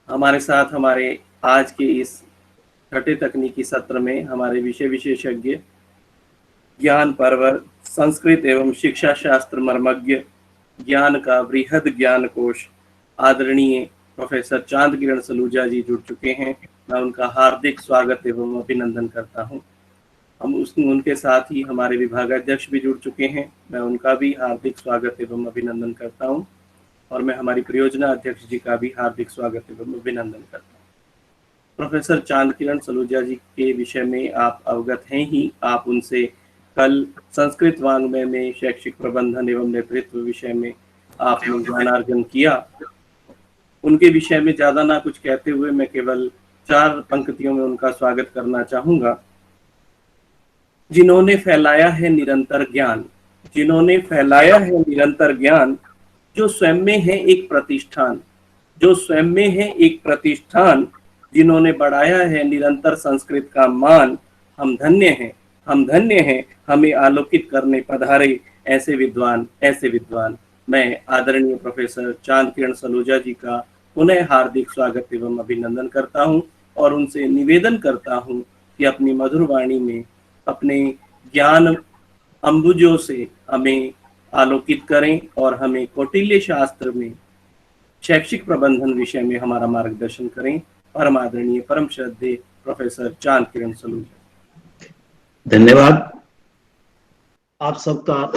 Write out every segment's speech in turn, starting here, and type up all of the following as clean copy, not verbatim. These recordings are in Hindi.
हमारे साथ हमारे आज के इस छठे तकनीकी सत्र में हमारे विषय विशेषज्ञ, ज्ञान परवर, संस्कृत एवं शिक्षा शास्त्र मर्मज्ञ, ज्ञान का बृहद ज्ञान कोश आदरणीय प्रोफेसर चांद किरण सलूजा जी जुड़ चुके हैं। मैं उनका हार्दिक स्वागत एवं अभिनंदन करता हूं। उनके साथ ही हमारे विभागाध्यक्ष भी जुड़ चुके हैं। मैं उनका भी हार्दिक स्वागत एवं अभिनंदन करता हूं और मैं हमारी परियोजना अध्यक्ष जी का भी हार्दिक स्वागत एवं अभिनंदन करता हूं। प्रोफेसर चांद किरण सलूजा जी के विषय में आप अवगत हैं ही। आप उनसे कल संस्कृत वाङ्मय में शैक्षिक प्रबंधन एवं नेतृत्व विषय में आपने ज्ञानार्जन किया। उनके विषय में ज्यादा ना कुछ कहते हुए मैं केवल 4 पंक्तियों में उनका स्वागत करना चाहूंगा। जिन्होंने फैलाया है निरंतर ज्ञान, जिन्होंने फैलाया है निरंतर ज्ञान, जो स्वयं में है एक प्रतिष्ठान, जो स्वयं में है एक प्रतिष्ठान, जिन्होंने बढ़ाया है निरंतर संस्कृत का मान, हम धन्य हैं, हम धन्य हैं, हमें आलोकित करने पधारे ऐसे विद्वान, ऐसे विद्वान। मैं आदरणीय प्रोफेसर चांद किरण सलूजा जी का पुनः हार्दिक स्वागत एवं अभिनंदन करता हूं और उनसे निवेदन करता हूं कि अपनी मधुर वाणी में अपने ज्ञान अम्बुजों से हमें आलोकित करें और हमें कौटिल्य शास्त्र में शैक्षिक प्रबंधन विषय में हमारा मार्गदर्शन करें। परम आदरणीय परम श्रद्धेय प्रोफेसर चांद किरण सलूजा। धन्यवाद। आप सबका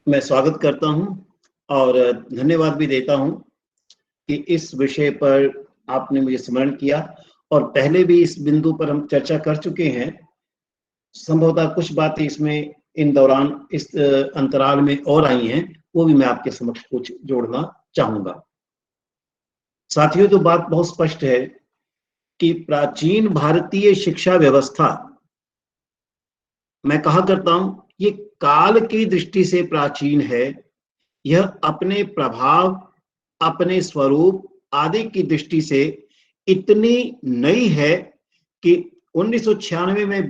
मैं स्वागत करता हूं और धन्यवाद भी देता हूं कि इस विषय पर आपने मुझे स्मरण किया और पहले भी इस बिंदु पर हम चर्चा कर चुके हैं। संभवतः कुछ बातें इसमें इन दौरान इस अंतराल में और आई हैं, वो भी मैं आपके समक्ष कुछ जोड़ना चाहूंगा। साथियों, तो बात बहुत स्पष्ट है कि प्राचीन भारतीय शिक्षा व्यवस्था, मैं कहा करता हूं, ये काल की दृष्टि से प्राचीन है। यह अपने प्रभाव, अपने स्वरूप आदि की दृष्टि से इतनी नई है कि 1996 में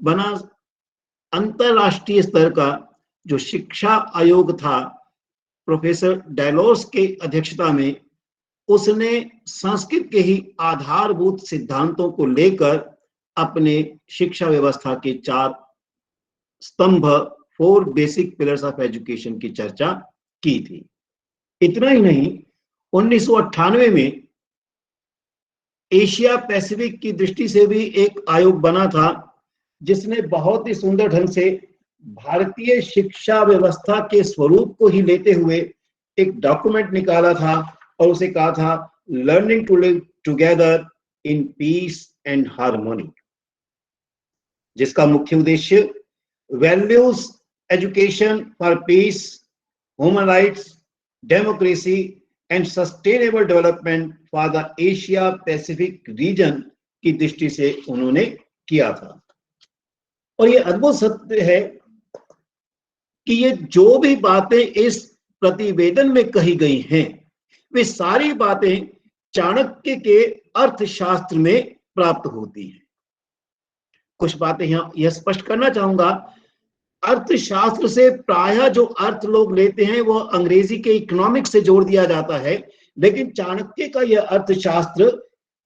बना अंतरराष्ट्रीय स्तर का जो शिक्षा आयोग था, प्रोफेसर डेलोस के अध्यक्षता में, उसने संस्कृत के ही आधारभूत सिद्धांतों को लेकर अपने शिक्षा व्यवस्था के 4 स्तंभ, 4 बेसिक पिलर्स ऑफ एजुकेशन की चर्चा की थी। इतना ही नहीं, 1998 में एशिया पैसिफिक की दृष्टि से भी एक आयोग बना था, जिसने बहुत ही सुंदर ढंग से भारतीय शिक्षा व्यवस्था के स्वरूप को ही लेते हुए एक डॉक्यूमेंट निकाला था और उसे कहा था learning to live together in peace and harmony, जिसका मुख्य उद्देश्य values education for peace, human rights, democracy and sustainable development for the Asia Pacific region की दृष्टि से उन्होंने किया था। और ये अद्भुत सत्य है कि ये जो भी बातें इस प्रतिवेदन में कही गई हैं, वे सारी बातें चाणक्य के अर्थशास्त्र में प्राप्त होती हैं। कुछ बातें यहां यह स्पष्ट करना चाहूंगा, अर्थशास्त्र से प्रायः जो अर्थ लोग लेते हैं वो अंग्रेजी के इकोनॉमिक्स से जोड़ दिया जाता है, लेकिन चाणक्य का यह अर्थशास्त्र,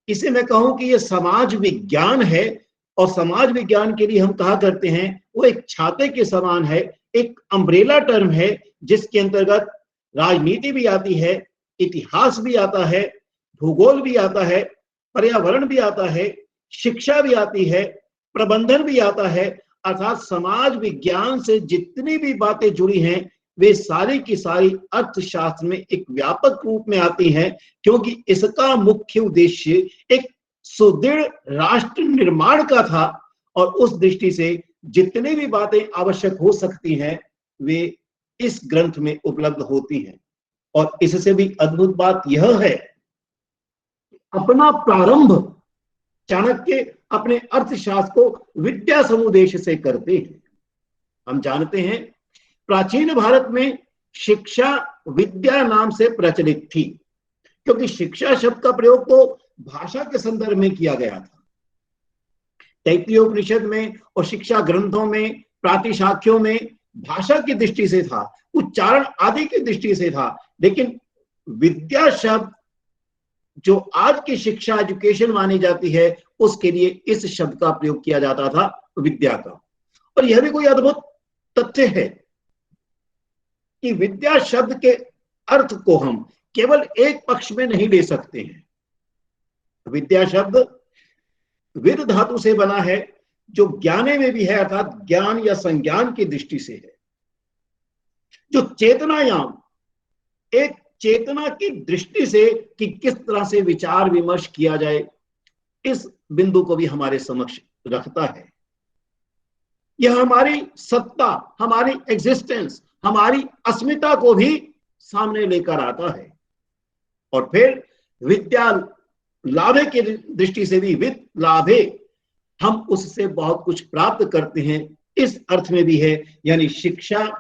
इसे मैं कहूं कि यह समाज विज्ञान है। और समाज विज्ञान के लिए हम कहा करते हैं वो एक छाते के समान है, एक अम्ब्रेला टर्म है, जिसके अंतर्गत राजनीति भी आती है, इतिहास भी आता है, भूगोल भी आता है, पर्यावरण भी आता है, शिक्षा भी आती है, प्रबंधन भी आता है। अर्थात समाज विज्ञान से जितनी भी बातें जुड़ी हैं वे सारी की सारी अर्थशास्त्र में एक व्यापक रूप में आती हैं, क्योंकि इसका मुख्य उद्देश्य एक सुदृढ़ राष्ट्र निर्माण का था। और उस दृष्टि से जितनी भी बातें आवश्यक हो सकती हैं वे इस ग्रंथ में उपलब्ध होती हैं। और इससे भी अद्भुत बात यह है, अपना प्रारंभ चाणक्य अपने अर्थशास्त्र को विद्या समुदेश से करते हैं। हम जानते हैं प्राचीन भारत में शिक्षा विद्या नाम से प्रचलित थी, क्योंकि शिक्षा शब्द का प्रयोग तो भाषा के संदर्भ में किया गया था। तैत्तिरीयोपनिषद में और शिक्षा ग्रंथों में, प्रातिशाख्यों में भाषा की दृष्टि से था, उच्चारण आदि की दृष्टि से था। लेकिन विद्या शब्द जो आज की शिक्षा एजुकेशन मानी जाती है, उसके लिए इस शब्द का प्रयोग किया जाता था, विद्या का। और यह भी कोई अद्भुत तथ्य है कि विद्या शब्द के अर्थ को हम केवल एक पक्ष में नहीं ले सकते हैं। विद्या शब्द विद धातु से बना है, जो ज्ञाने में भी है, अर्थात ज्ञान या संज्ञान की दृष्टि से है। जो चेतनायाम, एक चेतना की दृष्टि से कि किस तरह से विचार विमर्श किया जाए, इस बिंदु को भी हमारे समक्ष रखता है। यह हमारी सत्ता, हमारी एग्जिस्टेंस, हमारी अस्मिता को भी सामने लेकर आता है। और फिर विद्या लाभे की दृष्टि से भी, विद लाभे, हम उससे बहुत कुछ प्राप्त करते हैं, इस अर्थ में भी है। यानी शिक्षा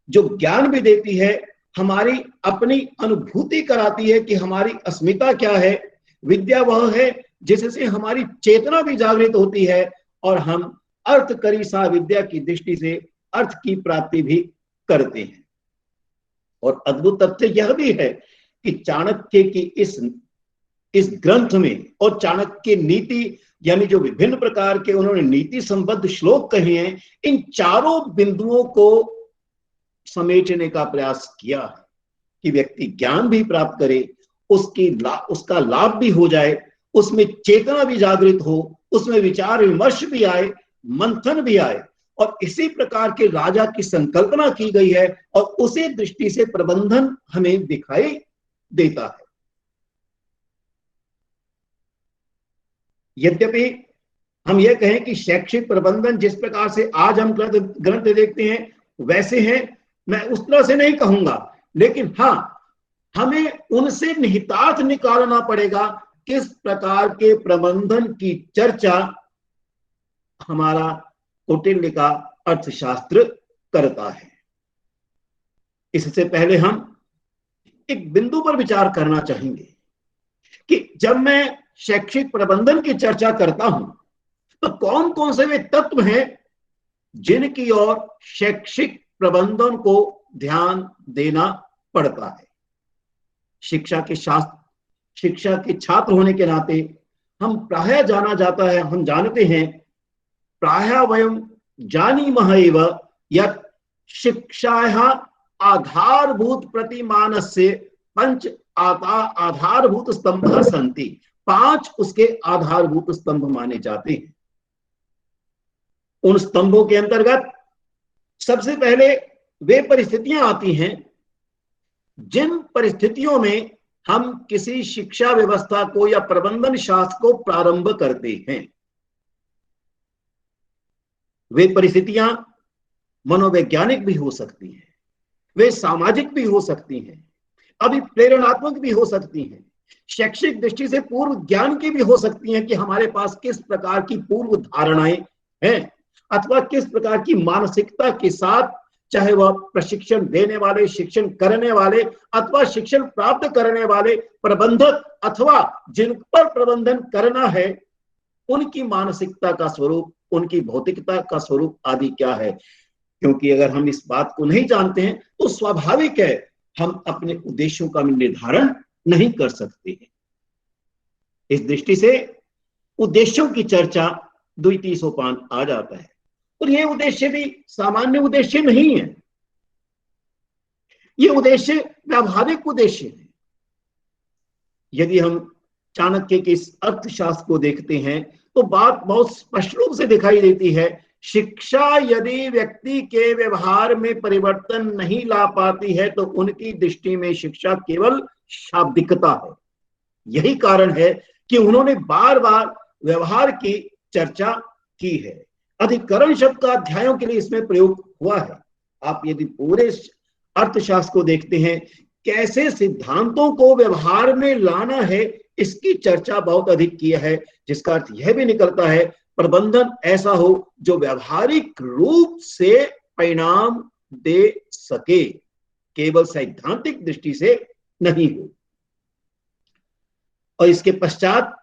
जो ज्ञान भी देती है, हमारी अपनी अनुभूति कराती है कि हमारी अस्मिता क्या है। विद्या वह है जिससे हमारी चेतना भी जागृत होती है और हम अर्थ करी सा विद्या की दृष्टि से अर्थ की प्राप्ति भी करते हैं। और अद्भुत तथ्य यह भी है कि चाणक्य की इस ग्रंथ में, और चाणक्य नीति यानी जो विभिन्न प्रकार के उन्होंने नीति संबद्ध श्लोक कहे हैं, इन चारों बिंदुओं को समेटने का प्रयास किया है कि व्यक्ति ज्ञान भी प्राप्त करे, उसका लाभ भी हो जाए, उसमें चेतना भी जागृत हो, उसमें विचार विमर्श भी आए, मंथन भी आए। और इसी प्रकार के राजा की संकल्पना की गई है और उसी दृष्टि से प्रबंधन हमें दिखाई देता है। यद्यपि हम यह कहें कि शैक्षिक प्रबंधन जिस प्रकार से आज हम ग्रंथ देखते हैं वैसे हैं, मैं उस तरह से नहीं कहूंगा, लेकिन हाँ, हमें उनसे निहितार्थ निकालना पड़ेगा किस प्रकार के प्रबंधन की चर्चा हमारा कौटिल्य का अर्थशास्त्र करता है। इससे पहले हम एक बिंदु पर विचार करना चाहेंगे कि जब मैं शैक्षिक प्रबंधन की चर्चा करता हूं तो कौन कौन से वे तत्व हैं जिनकी ओर शैक्षिक प्रबंधन को ध्यान देना पड़ता है। शिक्षा के छात्र होने के नाते हम प्रायः जाना जाता है, हम जानते हैं, प्रायः वयं जानीमः एव यत् शिक्षायाः आधारभूत प्रतिमानस्य पंच आधारभूत स्तंभ सन्ति। 5 उसके आधारभूत स्तंभ माने जाते हैं। उन स्तंभों के अंतर्गत सबसे पहले वे परिस्थितियां आती हैं जिन परिस्थितियों में हम किसी शिक्षा व्यवस्था को या प्रबंधन शास्त्र को प्रारंभ करते हैं। वे परिस्थितियां मनोवैज्ञानिक भी हो सकती हैं, वे सामाजिक भी हो सकती हैं, अभिप्रेरणात्मक भी हो सकती हैं, शैक्षिक दृष्टि से पूर्व ज्ञान की भी हो सकती हैं कि हमारे पास किस प्रकार की पूर्व धारणाएं हैं, अथवा किस प्रकार की मानसिकता के साथ, चाहे वह प्रशिक्षण देने वाले, शिक्षण करने वाले अथवा शिक्षण प्राप्त करने वाले प्रबंधक अथवा जिन पर प्रबंधन करना है, उनकी मानसिकता का स्वरूप, उनकी भौतिकता का स्वरूप आदि क्या है। क्योंकि अगर हम इस बात को नहीं जानते हैं तो स्वाभाविक है हम अपने उद्देश्यों का निर्धारण नहीं कर सकते हैं। इस दृष्टि से उद्देश्यों की चर्चा द्वितीय सोपान आ जाता है। और ये उद्देश्य भी सामान्य उद्देश्य नहीं है, ये उद्देश्य व्यावहारिक उद्देश्य है। यदि हम चाणक्य के इस अर्थशास्त्र को देखते हैं तो बात बहुत स्पष्ट रूप से दिखाई देती है। शिक्षा यदि व्यक्ति के व्यवहार में परिवर्तन नहीं ला पाती है तो उनकी दृष्टि में शिक्षा केवल शाब्दिकता है। यही कारण है कि उन्होंने बार बार व्यवहार की चर्चा की है। अधिकरण शब्द का अध्यायों के लिए इसमें प्रयोग हुआ है। आप यदि पूरे अर्थशास्त्र को देखते हैं, कैसे सिद्धांतों को व्यवहार में लाना है, इसकी चर्चा बहुत अधिक की है, जिसका अर्थ यह भी निकलता है प्रबंधन ऐसा हो जो व्यवहारिक रूप से परिणाम दे सके, केवल सैद्धांतिक दृष्टि से नहीं हो। और इसके पश्चात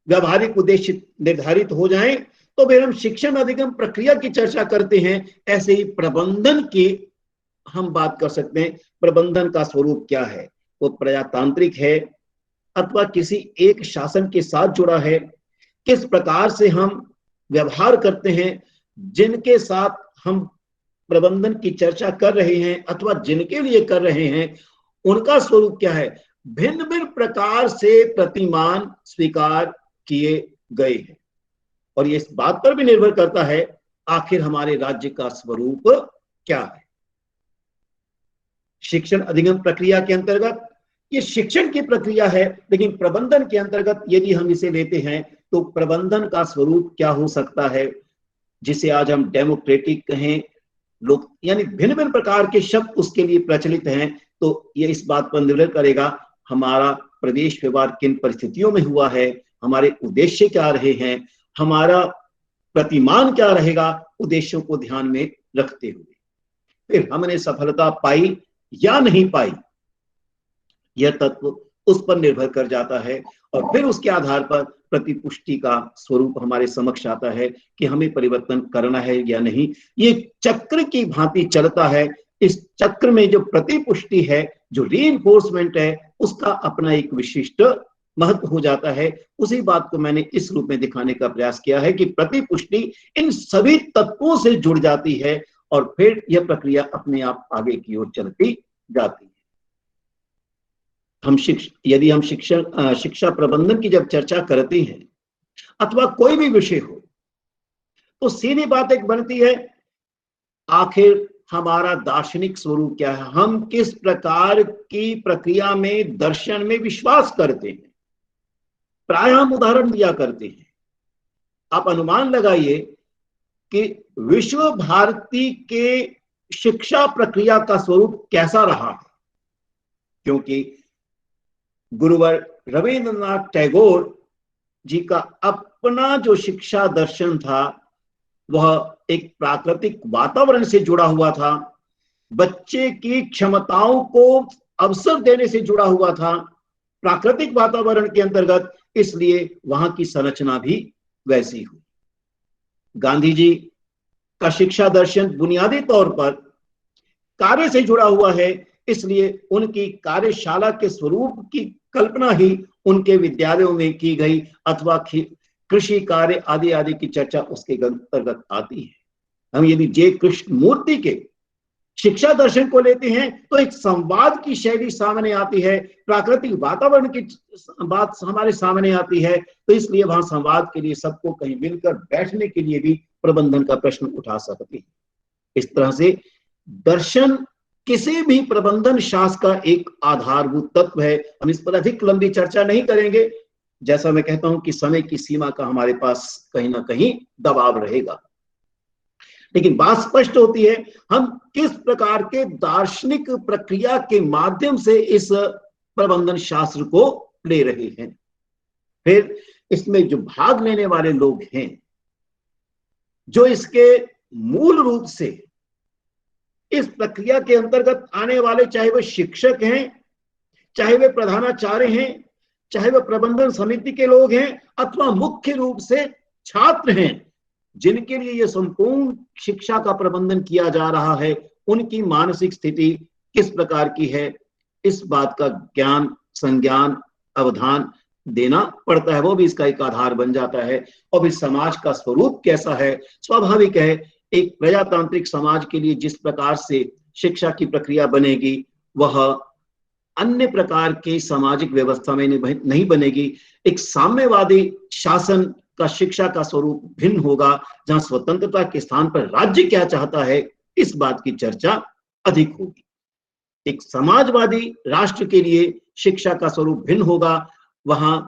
व्यवहारिक उद्देश्य निर्धारित हो जाएं तो फिर हम शिक्षण अधिगम प्रक्रिया की चर्चा करते हैं। ऐसे ही प्रबंधन की हम बात कर सकते हैं। प्रबंधन का स्वरूप क्या है? वो प्रजातांत्रिक है, अथवा किसी एक शासन के साथ जुड़ा है, किस प्रकार से हम व्यवहार करते हैं, जिनके साथ हम प्रबंधन की चर्चा कर रहे हैं अथवा जिनके लिए कर रहे हैं, उनका स्वरूप क्या है। भिन्न भिन्न प्रकार से प्रतिमान स्वीकार किए गए हैं और ये इस बात पर भी निर्भर करता है आखिर हमारे राज्य का स्वरूप क्या है। शिक्षण अधिगम प्रक्रिया के अंतर्गत ये शिक्षण की प्रक्रिया है, लेकिन प्रबंधन के अंतर्गत यदि हम इसे लेते हैं तो प्रबंधन का स्वरूप क्या हो सकता है, जिसे आज हम डेमोक्रेटिक कहें, लोग यानी भिन्न भिन्न प्रकार के शब्द उसके लिए प्रचलित हैं। तो ये इस बात पर निर्भर करेगा हमारा प्रदेश व्यवहार किन परिस्थितियों में हुआ है, हमारे उद्देश्य क्या रहे हैं, हमारा प्रतिमान क्या रहेगा उद्देश्यों को ध्यान में रखते हुए। फिर हमने सफलता पाई या नहीं पाई, यह तत्व उस पर निर्भर कर जाता है और फिर उसके आधार पर प्रतिपुष्टि का स्वरूप हमारे समक्ष आता है कि हमें परिवर्तन करना है या नहीं। ये चक्र की भांति चलता है। इस चक्र में जो प्रतिपुष्टि है, जो रीइंफोर्समेंट है, उसका अपना एक विशिष्ट महत्व हो जाता है। उसी बात को मैंने इस रूप में दिखाने का प्रयास किया है कि प्रतिपुष्टि इन सभी तत्वों से जुड़ जाती है और फिर यह प्रक्रिया अपने आप आगे की ओर चलती जाती है। यदि हम शिक्षा प्रबंधन की जब चर्चा करते हैं अथवा कोई भी विषय हो, तो सीधी बात एक बनती है, आखिर हमारा दार्शनिक स्वरूप क्या है, हम किस प्रकार की प्रक्रिया में, दर्शन में विश्वास करते हैं। प्राय हम उदाहरण दिया करते हैं। आप अनुमान लगाइए कि विश्व भारती के शिक्षा प्रक्रिया का स्वरूप कैसा रहा है, क्योंकि गुरुवर रविंद्रनाथ टैगोर जी का अपना जो शिक्षा दर्शन था वह एक प्राकृतिक वातावरण से जुड़ा हुआ था, बच्चे की क्षमताओं को अवसर देने से जुड़ा हुआ था, प्राकृतिक वातावरण के अंतर्गत, इसलिए वहां की संरचना भी वैसी हुई। गांधी जी का शिक्षा दर्शन बुनियादी तौर पर कार्य से जुड़ा हुआ है, इसलिए उनकी कार्यशाला के स्वरूप की कल्पना ही उनके विद्यालयों में की गई अथवा कृषि कार्य आदि आदि की चर्चा उसके अंतर्गत आती है। हम यदि जे कृष्णमूर्ति के शिक्षा दर्शन को लेते हैं तो एक संवाद की शैली सामने आती है, प्राकृतिक वातावरण की बात हमारे सामने आती है, तो इसलिए वहां संवाद के लिए सबको कहीं मिलकर बैठने के लिए भी प्रबंधन का प्रश्न उठा सकते हैं। इस तरह से दर्शन किसी भी प्रबंधन शास्त्र का एक आधारभूत तत्व है। हम इस पर अधिक लंबी चर्चा नहीं करेंगे, जैसा मैं कहता हूं कि समय की सीमा का हमारे पास कहीं ना कहीं दबाव रहेगा, लेकिन बात स्पष्ट होती है हम किस प्रकार के दार्शनिक प्रक्रिया के माध्यम से इस प्रबंधन शास्त्र को ले रहे हैं। फिर इसमें जो भाग लेने वाले लोग हैं, जो इसके मूल रूप से इस प्रक्रिया के अंतर्गत आने वाले, चाहे वह शिक्षक हैं, चाहे वे प्रधानाचार्य हैं, चाहे वह प्रबंधन समिति के लोग हैं, अथवा मुख्य रूप से छात्र हैं, जिनके लिए यह संपूर्ण शिक्षा का प्रबंधन किया जा रहा है, उनकी मानसिक स्थिति किस प्रकार की है, इस बात का ज्ञान, संज्ञान, अवधान देना पड़ता है। वो भी इसका एक आधार बन जाता है। और फिर समाज का स्वरूप कैसा है। स्वाभाविक है, एक प्रजातांत्रिक समाज के लिए जिस प्रकार से शिक्षा की प्रक्रिया बनेगी वह अन्य प्रकार की सामाजिक व्यवस्था में नहीं बनेगी। एक साम्यवादी शासन का शिक्षा का स्वरूप भिन्न होगा, जहां स्वतंत्रता के स्थान पर राज्य क्या चाहता है इस बात की चर्चा अधिक होगी। एक समाजवादी राष्ट्र के लिए शिक्षा का स्वरूप भिन्न होगा, वहां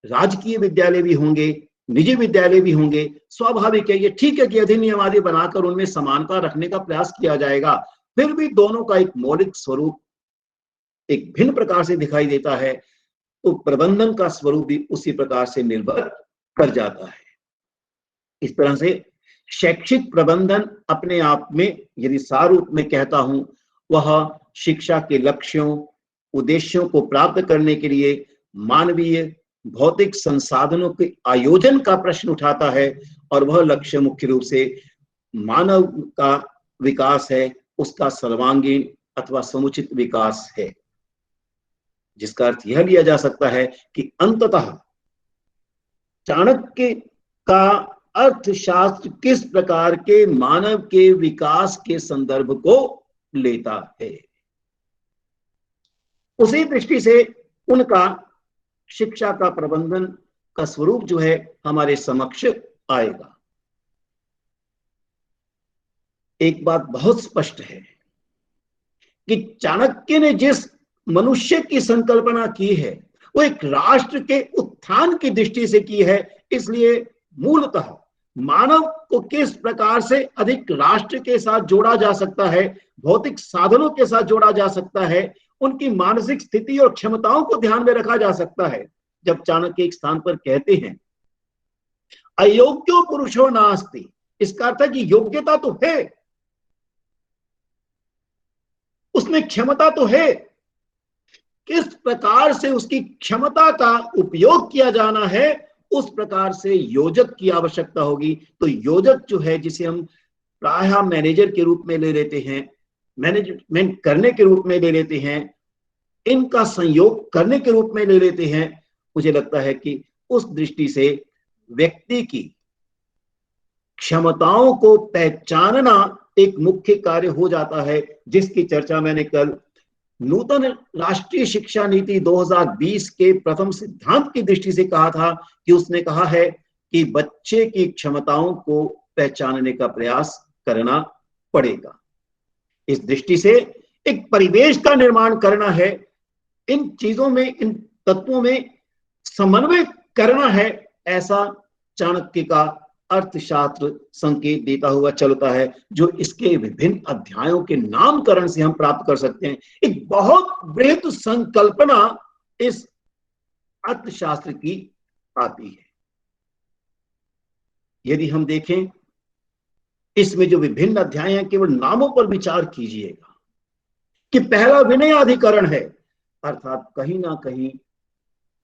राजकीय विद्यालय भी होंगे, निजी विद्यालय भी होंगे। स्वाभाविक है, ये ठीक है कि अधिनियम आदि बनाकर उनमें समानता रखने का प्रयास किया जाएगा, फिर भी दोनों का एक मौलिक स्वरूप एक भिन्न प्रकार से दिखाई देता है, तो प्रबंधन का स्वरूप भी उसी प्रकार से निर्भर कर जाता है। इस तरह से शैक्षिक प्रबंधन अपने आप में, यदि सार रूप में कहता हूं, वह शिक्षा के लक्ष्यों, उद्देश्यों को प्राप्त करने के लिए मानवीय भौतिक संसाधनों के आयोजन का प्रश्न उठाता है, और वह लक्ष्य मुख्य रूप से मानव का विकास है, उसका सर्वांगीण अथवा समुचित विकास है। जिसका अर्थ यह लिया जा सकता है कि अंततः चाणक्य का अर्थशास्त्र किस प्रकार के मानव के विकास के संदर्भ को लेता है, उसी दृष्टि से उनका शिक्षा का प्रबंधन का स्वरूप जो है हमारे समक्ष आएगा। एक बात बहुत स्पष्ट है कि चाणक्य ने जिस मनुष्य की संकल्पना की है वो एक राष्ट्र के उत्थान की दृष्टि से की है। इसलिए मूलतः मानव को किस प्रकार से अधिक राष्ट्र के साथ जोड़ा जा सकता है, भौतिक साधनों के साथ जोड़ा जा सकता है, उनकी मानसिक स्थिति और क्षमताओं को ध्यान में रखा जा सकता है। जब चाणक्य एक स्थान पर कहते हैं अयोग्यो पुरुषो नास्ति, इसका अर्थ है कि योग्यता तो है, उसमें क्षमता तो है, किस प्रकार से उसकी क्षमता का उपयोग किया जाना है उस प्रकार से योजक की आवश्यकता होगी। तो योजक जो है, जिसे हम प्रायः मैनेजर के रूप में ले लेते हैं, मैनेजमेंट करने के रूप में ले लेते हैं, इनका संयोग करने के रूप में ले लेते हैं, मुझे लगता है कि उस दृष्टि से व्यक्ति की क्षमताओं को पहचानना एक मुख्य कार्य हो जाता है, जिसकी चर्चा मैंने कल नूतन राष्ट्रीय शिक्षा नीति 2020 के प्रथम सिद्धांत की दृष्टि से कहा था कि उसने कहा है कि बच्चे की क्षमताओं को पहचानने का प्रयास करना पड़ेगा। इस दृष्टि से एक परिवेश का निर्माण करना है, इन चीजों में, इन तत्वों में समन्वय करना है, ऐसा चाणक्य का अर्थशास्त्र संकेत देता हुआ चलता है, जो इसके विभिन्न अध्यायों के नामकरण से हम प्राप्त कर सकते हैं। एक बहुत बृहत संकल्पना इस अर्थशास्त्र की आती है। यदि हम देखें इसमें जो विभिन्न अध्याय हैं, केवल नामों पर विचार कीजिएगा कि पहला विनयाधिकरण है, अर्थात कहीं ना कहीं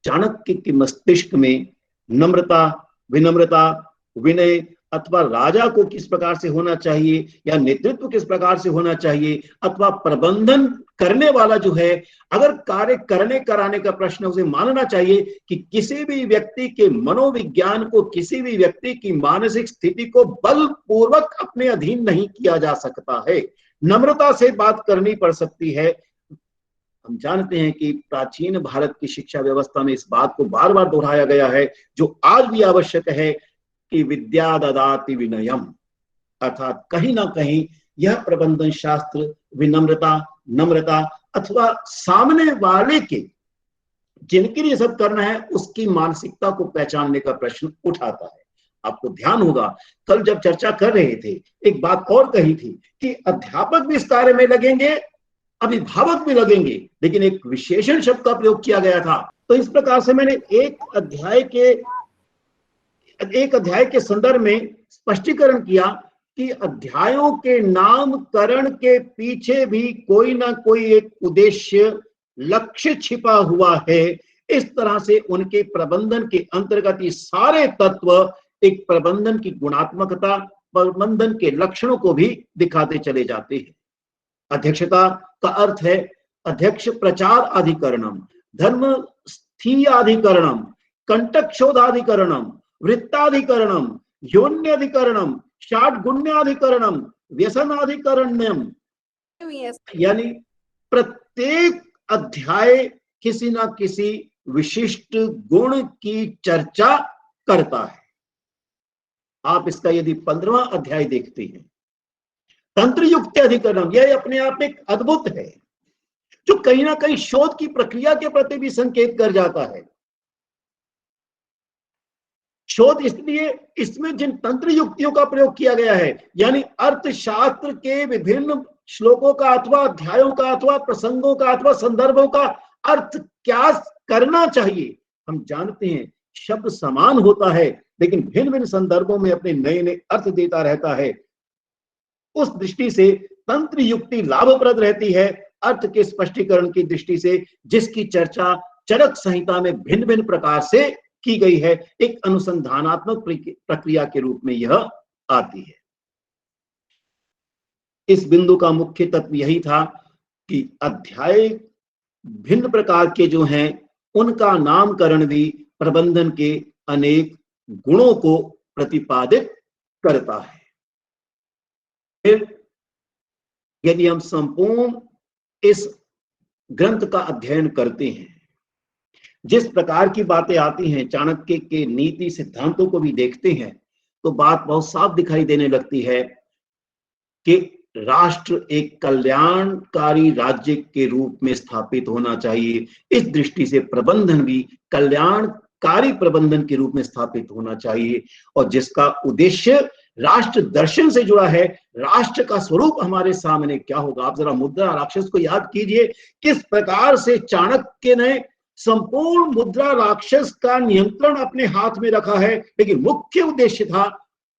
चाणक्य के मस्तिष्क में नम्रता, विनम्रता, विनय अथवा राजा को किस प्रकार से होना चाहिए या नेतृत्व किस प्रकार से होना चाहिए, अथवा प्रबंधन करने वाला जो है, अगर कार्य करने कराने का प्रश्न उसे मानना चाहिए कि किसी भी व्यक्ति के मनोविज्ञान को, किसी भी व्यक्ति की मानसिक स्थिति को बलपूर्वक अपने अधीन नहीं किया जा सकता है, नम्रता से बात करनी पड़ सकती है। हम जानते हैं कि प्राचीन भारत की शिक्षा व्यवस्था में इस बात को बार बार दोहराया गया है, जो आज भी आवश्यक है कि विद्या ददाति विनयम, अर्थात कहीं ना कहीं यह प्रबंधन शास्त्र विनम्रता, नम्रता अथवा सामने वाले के जिनके लिए सब करना है उसकी मानसिकता को पहचानने का प्रश्न उठाता है। आपको ध्यान होगा कल जब चर्चा कर रहे थे, एक बात और कही थी कि अध्यापक भी इस कार्य में लगेंगे, अभिभावक भी लगेंगे, लेकिन एक विशेषण शब्द का प्रयोग किया गया था। तो इस प्रकार से मैंने एक अध्याय के संदर्भ में स्पष्टीकरण किया कि अध्यायों के नामकरण के पीछे भी कोई ना कोई एक उद्देश्य, लक्ष्य छिपा हुआ है। इस तरह से उनके प्रबंधन के अंतर्गत ये सारे तत्व एक प्रबंधन की गुणात्मकता, प्रबंधन के लक्षणों को भी दिखाते चले जाते हैं। अध्यक्षता का अर्थ है अध्यक्ष प्रचार अधिकरणम, धर्म स्थीयाधिकरणम, कंटकशोधाधिकरणम, वृत्ताधिकरणम, योन्याधिकरणम, षाड्गुण्याधिकरणम, व्यसनाधिकरण्यम। यानी प्रत्येक अध्याय किसी ना किसी विशिष्ट गुण की चर्चा करता है। आप इसका यदि 15वां अध्याय देखते हैं, तंत्र युक्ति अधिकरणम, यह अपने आप में एक अद्भुत है, जो कहीं ना कहीं शोध की प्रक्रिया के प्रति भी संकेत कर जाता है। शोध इसलिए इसमें जिन तंत्र युक्तियों का प्रयोग किया गया है, यानी अर्थशास्त्र के विभिन्न श्लोकों का अथवा अध्यायों का अथवा प्रसंगों का अथवा संदर्भों का अर्थ क्या करना चाहिए। हम जानते हैं शब्द समान होता है, लेकिन भिन्न भिन्न संदर्भों में अपने नए नए अर्थ देता रहता है। उस दृष्टि से तंत्र युक्ति लाभप्रद रहती है अर्थ के स्पष्टीकरण की दृष्टि से, जिसकी चर्चा चरक संहिता में भिन्न भिन्न प्रकार से की गई है। एक अनुसंधानात्मक प्रक्रिया के रूप में यह आती है। इस बिंदु का मुख्य तत्व यही था कि अध्याय भिन्न प्रकार के जो हैं उनका नामकरण भी प्रबंधन के अनेक गुणों को प्रतिपादित करता है। फिर यदि हम संपूर्ण इस ग्रंथ का अध्ययन करते हैं, जिस प्रकार की बातें आती हैं, चाणक्य के नीति सिद्धांतों को भी देखते हैं, तो बात बहुत साफ दिखाई देने लगती है कि राष्ट्र एक कल्याणकारी राज्य के रूप में स्थापित होना चाहिए। इस दृष्टि से प्रबंधन भी कल्याणकारी प्रबंधन के रूप में स्थापित होना चाहिए, और जिसका उद्देश्य राष्ट्र दर्शन से जुड़ा है। राष्ट्र का स्वरूप हमारे सामने क्या होगा? आप जरा मुद्रा राक्षस को याद कीजिए, किस प्रकार से चाणक्य ने संपूर्ण मुद्रा राक्षस का नियंत्रण अपने हाथ में रखा है, लेकिन मुख्य उद्देश्य था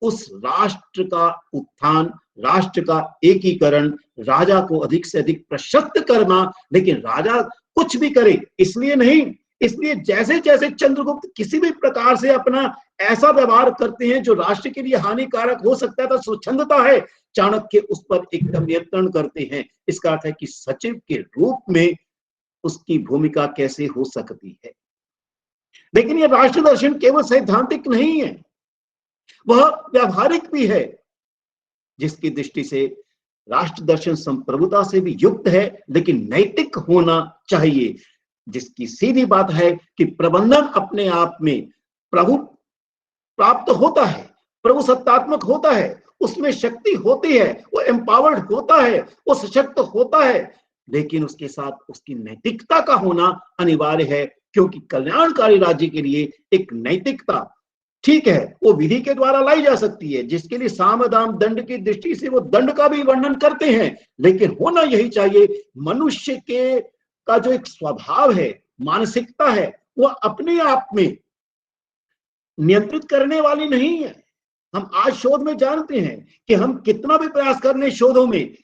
उस राष्ट्र का उत्थान, राष्ट्र का एकीकरण, राजा को अधिक से अधिक प्रशस्त करना। लेकिन राजा कुछ भी करे इसलिए नहीं, इसलिए जैसे जैसे चंद्रगुप्त किसी भी प्रकार से अपना ऐसा व्यवहार करते हैं जो राष्ट्र के लिए हानिकारक हो सकता है, तो स्वच्छंदता है, चाणक्य उस पर एकदम नियंत्रण करते हैं। इसका अर्थ है कि सचिव के रूप में उसकी भूमिका कैसे हो सकती है। लेकिन यह राष्ट्र दर्शन केवल सैद्धांतिक नहीं है, वह व्यावहारिक भी है, जिसकी दृष्टि से राष्ट्र दर्शन संप्रभुता से भी युक्त है, लेकिन नैतिक होना चाहिए। जिसकी सीधी बात है कि प्रबंधन अपने आप में प्रभु प्राप्त होता है, प्रभु सत्तात्मक होता है, उसमें शक्ति होती है, वो एम्पावर्ड होता है, वो सशक्त होता है, लेकिन उसके साथ उसकी नैतिकता का होना अनिवार्य है। क्योंकि कल्याणकारी राज्य के लिए एक नैतिकता, ठीक है, वो विधि के द्वारा लाई जा सकती है, जिसके लिए साम दाम दंड की दृष्टि से वो दंड का भी वर्णन करते हैं, लेकिन होना यही चाहिए। मनुष्य के का जो एक स्वभाव है, मानसिकता है, वो अपने आप में नियंत्रित करने वाली नहीं है। हम आज शोध में जानते हैं कि हम कितना भी प्रयास कर लें शोधों में,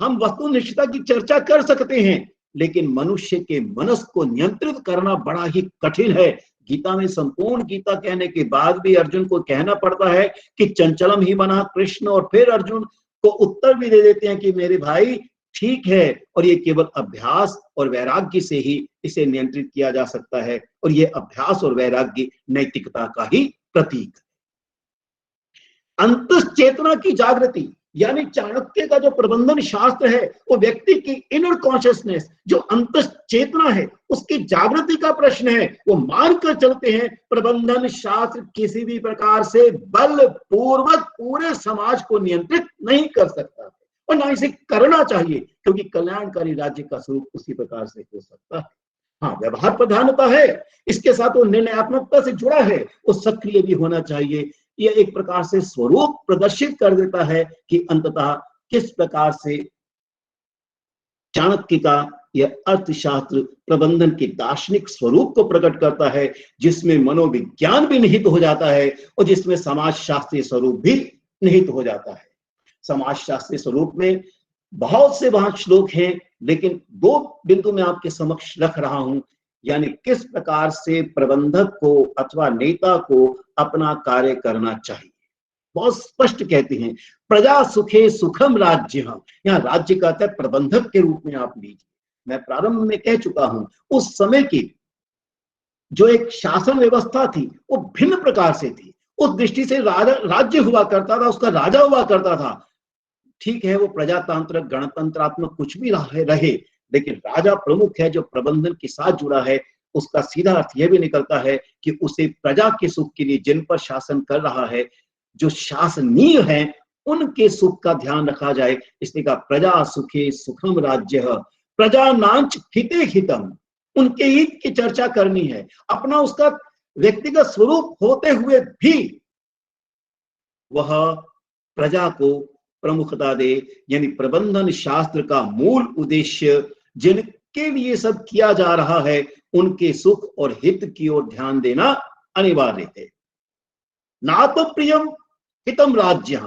हम वस्तुनिष्ठता की चर्चा कर सकते हैं, लेकिन मनुष्य के मनस को नियंत्रित करना बड़ा ही कठिन है। गीता में संपूर्ण गीता कहने के बाद भी अर्जुन को कहना पड़ता है कि चंचलम ही मना कृष्ण, और फिर अर्जुन को उत्तर भी दे देते हैं कि मेरे भाई ठीक है, और ये केवल अभ्यास और वैराग्य से ही इसे नियंत्रित किया जा सकता है, और ये अभ्यास और वैराग्य नैतिकता का ही प्रतीक। अंतस चेतना की जागृति, यानी चाणक्य का जो प्रबंधन शास्त्र है, वो व्यक्ति की इनर कॉन्शियसनेस, जो अंतस चेतना है, उसकी जागृति का प्रश्न है। वो मानकर चलते हैं प्रबंधन शास्त्र किसी भी प्रकार से बलपूर्वक पूरे समाज को नियंत्रित नहीं कर सकता, और ना इसे करना चाहिए, क्योंकि कल्याणकारी राज्य का स्वरूप उसी प्रकार से हो सकता है। हाँ, व्यवहार प्रधानता है, इसके साथ वो निर्णयात्मकता से जुड़ा है, वो सक्रिय भी होना चाहिए। यह एक प्रकार से स्वरूप प्रदर्शित कर देता है कि अंततः किस प्रकार से चाणक्य का यह अर्थशास्त्र प्रबंधन के दार्शनिक स्वरूप को प्रकट करता है, जिसमें मनोविज्ञान भी निहित हो जाता है, और जिसमें समाज शास्त्रीय स्वरूप भी निहित हो जाता है। समाज शास्त्रीय स्वरूप में बहुत से वहां श्लोक हैं, लेकिन दो बिंदु मैं आपके समक्ष रख रहा हूं, यानी किस प्रकार से प्रबंधक को अथवा नेता को अपना कार्य करना चाहिए। बहुत स्पष्ट कहते हैं, प्रजा सुखे सुखम राज्य। यहाँ राज्य का अर्थ है प्रबंधक के रूप में आप लीजिए। मैं प्रारंभ में कह चुका हूं, उस समय की जो एक शासन व्यवस्था थी वो भिन्न प्रकार से थी। उस दृष्टि से राज्य हुआ करता था, उसका राजा हुआ करता था। ठीक है, वो प्रजातांत्रिक गणतंत्रात्मक कुछ भी रहे, लेकिन राजा प्रमुख है जो प्रबंधन के साथ जुड़ा है। उसका सीधा अर्थ यह भी निकलता है कि उसे प्रजा के सुख के लिए जिन पर शासन कर रहा है, जो शासनीय है, उनके सुख का ध्यान रखा जाए। इसलिए कहा प्रजा सुखे सुखम राज्य, प्रजा नांच हिते हितम, उनके हित की चर्चा करनी है। अपना उसका व्यक्तिगत स्वरूप होते हुए भी वह प्रजा को प्रमुखता दे, यानी प्रबंधन शास्त्र का मूल उद्देश्य जिनके लिए सब किया जा रहा है, उनके सुख और हित की ओर ध्यान देना अनिवार्य है। नात प्रियम हितम राज्य,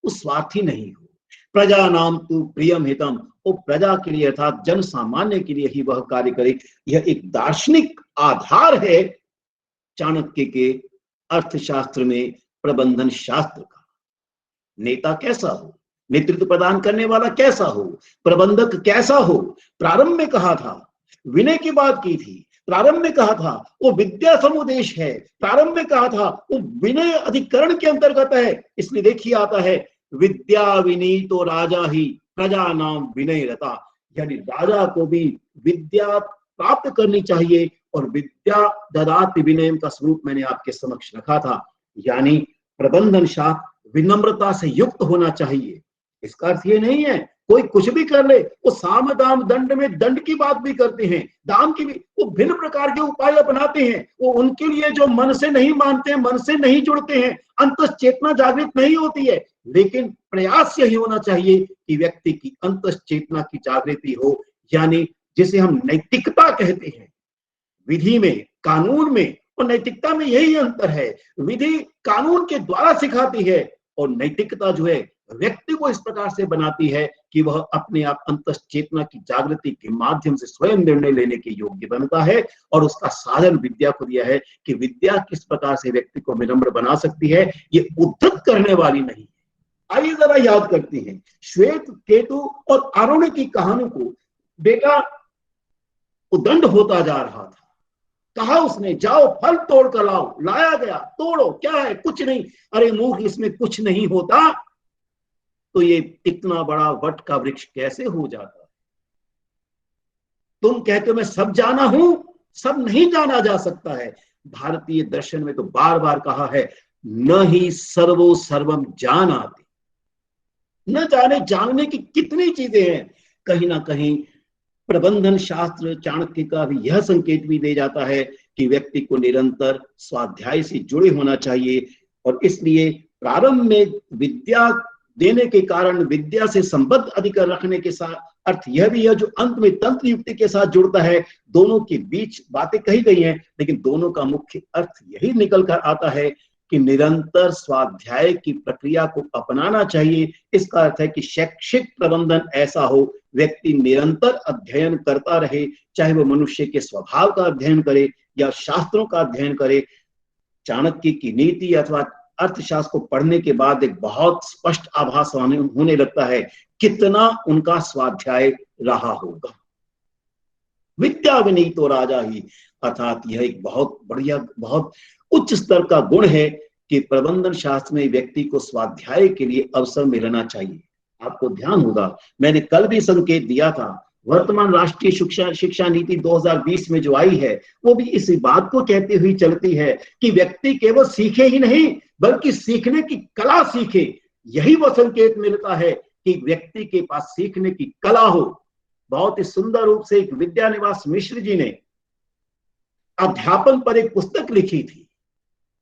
उस स्वार्थी नहीं हो। प्रजा नाम तु प्रियम हितम, वो प्रजा के लिए अर्थात जन सामान्य के लिए ही वह कार्य करे। यह एक दार्शनिक आधार है चाणक्य के अर्थशास्त्र में प्रबंधन शास्त्र का। नेता कैसा हो, नेतृत्व प्रदान करने वाला कैसा हो, प्रबंधक कैसा हो। प्रारंभ में कहा था विनय की बात की थी, प्रारंभ में कहा था वो विद्या समुदेश है, प्रारंभ में कहा था वो विनय अधिकरण के अंतर्गत है। इसलिए देखिए आता है विद्या विनीतो राजा ही प्रजा नाम विनय रता, यानी राजा को भी विद्या प्राप्त करनी चाहिए और विद्या ददाति विनय का स्वरूप मैंने आपके समक्ष रखा था, यानी प्रबंधन शास्त्र विनम्रता से युक्त होना चाहिए। इसका अर्थ ये नहीं है कोई कुछ भी कर ले, वो साम दाम दंड में दंड की बात भी करते हैं, दाम की भी, वो भिन्न प्रकार के उपाय अपनाते हैं। वो उनके लिए जो मन से नहीं मानते हैं, मन से नहीं जुड़ते हैं, अंतस चेतना जागृत नहीं होती है। लेकिन प्रयास यही होना चाहिए कि व्यक्ति की अंतस चेतना की जागृति हो, यानी जिसे हम नैतिकता कहते हैं। विधि में, कानून में और नैतिकता में यही अंतर है। विधि कानून के द्वारा सिखाती है और नैतिकता जो है व्यक्ति को इस प्रकार से बनाती है कि वह अपने आप अंतस चेतना की जागृति के माध्यम से स्वयं निर्णय लेने के योग्य बनता है। और उसका साधन विद्या को दिया है कि विद्या किस प्रकार से व्यक्ति को विनम्र बना सकती है, ये उद्धत करने वाली नहीं है। आइए जरा याद करते हैं श्वेत केतु और आरुण की कहानी को। बेटा उदंड होता जा रहा था, कहा उसने जाओ फल तोड़ कर लाओ, लाया गया, तोड़ो, क्या है, कुछ नहीं। अरे मूर्ख, इसमें कुछ नहीं होता तो ये इतना बड़ा वट का वृक्ष कैसे हो जाता? तुम कहते हो मैं सब जाना हूं, सब नहीं जाना जा सकता है। भारतीय दर्शन में तो बार बार कहा है न ही सर्वो सर्वम जानाति, न जाने जानने की कितनी चीजें हैं। कहीं ना कहीं प्रबंधन शास्त्र चाणक्य का भी यह संकेत भी दे जाता है कि व्यक्ति को निरंतर स्वाध्याय से जुड़े होना चाहिए। और इसलिए प्रारंभ में विद्या देने के कारण विद्या से संबद्ध अधिकार रखने के साथ अर्थ यह भी है जो अंत में तंत्र युक्ति के साथ जुड़ता है। दोनों के बीच बातें कही गई हैं, लेकिन दोनों का मुख्य अर्थ यही निकल कर आता है कि निरंतर स्वाध्याय की प्रक्रिया को अपनाना चाहिए। इसका अर्थ है कि शैक्षिक प्रबंधन ऐसा हो, व्यक्ति निरंतर अध्ययन करता रहे, चाहे वो मनुष्य के स्वभाव का अध्ययन करे या शास्त्रों का अध्ययन करे। चाणक्य की नीति अथवा अर्थशास्त्र को पढ़ने के बाद एक बहुत स्पष्ट आभास होने लगता है कितना उनका स्वाध्याय रहा होगा। विद्या विनीतो राजा ही, अर्थात यह एक बहुत बढ़िया, बहुत उच्च स्तर का गुण है कि प्रबंधन शास्त्र में व्यक्ति को स्वाध्याय के लिए अवसर मिलना चाहिए। आपको ध्यान होगा मैंने कल भी संकेत दिया था, वर्तमान राष्ट्रीय शिक्षा नीति 2020 में जो आई है वो भी इसी बात को कहते हुए चलती है कि व्यक्ति केवल सीखे ही नहीं बल्कि सीखने की कला सीखे। यही वो संकेत मिलता है कि व्यक्ति के पास सीखने की कला हो। बहुत ही सुंदर रूप से एक विद्यानिवास मिश्र जी ने अध्यापन पर एक पुस्तक लिखी थी।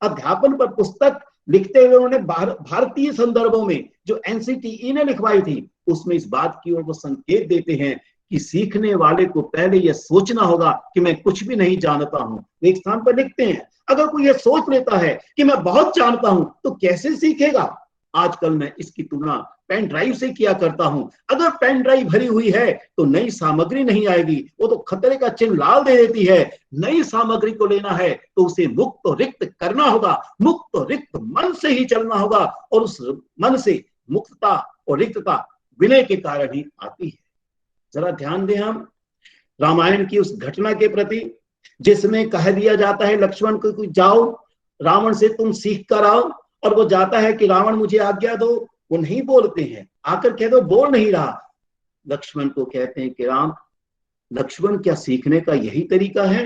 अध्यापन पर पुस्तक लिखते हुए उन्होंने भारतीय संदर्भों में जो एनसीटीई ने लिखवाई थी उसमें इस बात की ओर वो संकेत देते हैं कि सीखने वाले को पहले यह सोचना होगा कि मैं कुछ भी नहीं जानता हूं। एक स्थान पर लिखते हैं अगर कोई यह सोच लेता है कि मैं बहुत जानता हूं तो कैसे सीखेगा। आजकल मैं इसकी तुलना पेन ड्राइव से किया करता हूं। अगर पेन ड्राइव भरी हुई है तो नई सामग्री नहीं आएगी, वो तो खतरे का चिन्ह लाल दे देती है। नई सामग्री को लेना है तो उसे मुक्त और रिक्त करना होगा, मुक्त और रिक्त मन से ही चलना होगा। और उस मन से मुक्तता और रिक्तता विनय के कारण ही आती है। जरा ध्यान दें हम रामायण की उस घटना के प्रति जिसमें कह दिया जाता है लक्ष्मण को जाओ रावण से तुम सीख कर आओ, और वो जाता है कि रावण मुझे आज्ञा दो, वो नहीं बोलते हैं, आकर कह दो बोल नहीं रहा। लक्ष्मण को कहते हैं कि राम लक्ष्मण क्या सीखने का यही तरीका है?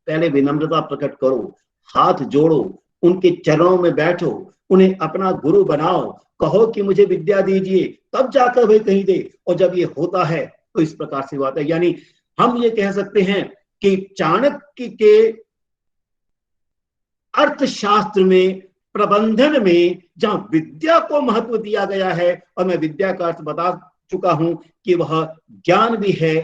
पहले विनम्रता प्रकट करो, हाथ जोड़ो, उनके चरणों में बैठो, उन्हें अपना गुरु बनाओ, कहो कि मुझे विद्या दीजिए, तब जाकर वे कहीं दे। और जब ये होता है तो इस प्रकार से बात है। यानी हम ये कह सकते हैं कि चाणक्य के अर्थशास्त्र में, प्रबंधन में जहां विद्या को महत्व दिया गया है, और मैं विद्या का अर्थ बता चुका हूं कि वह ज्ञान भी है,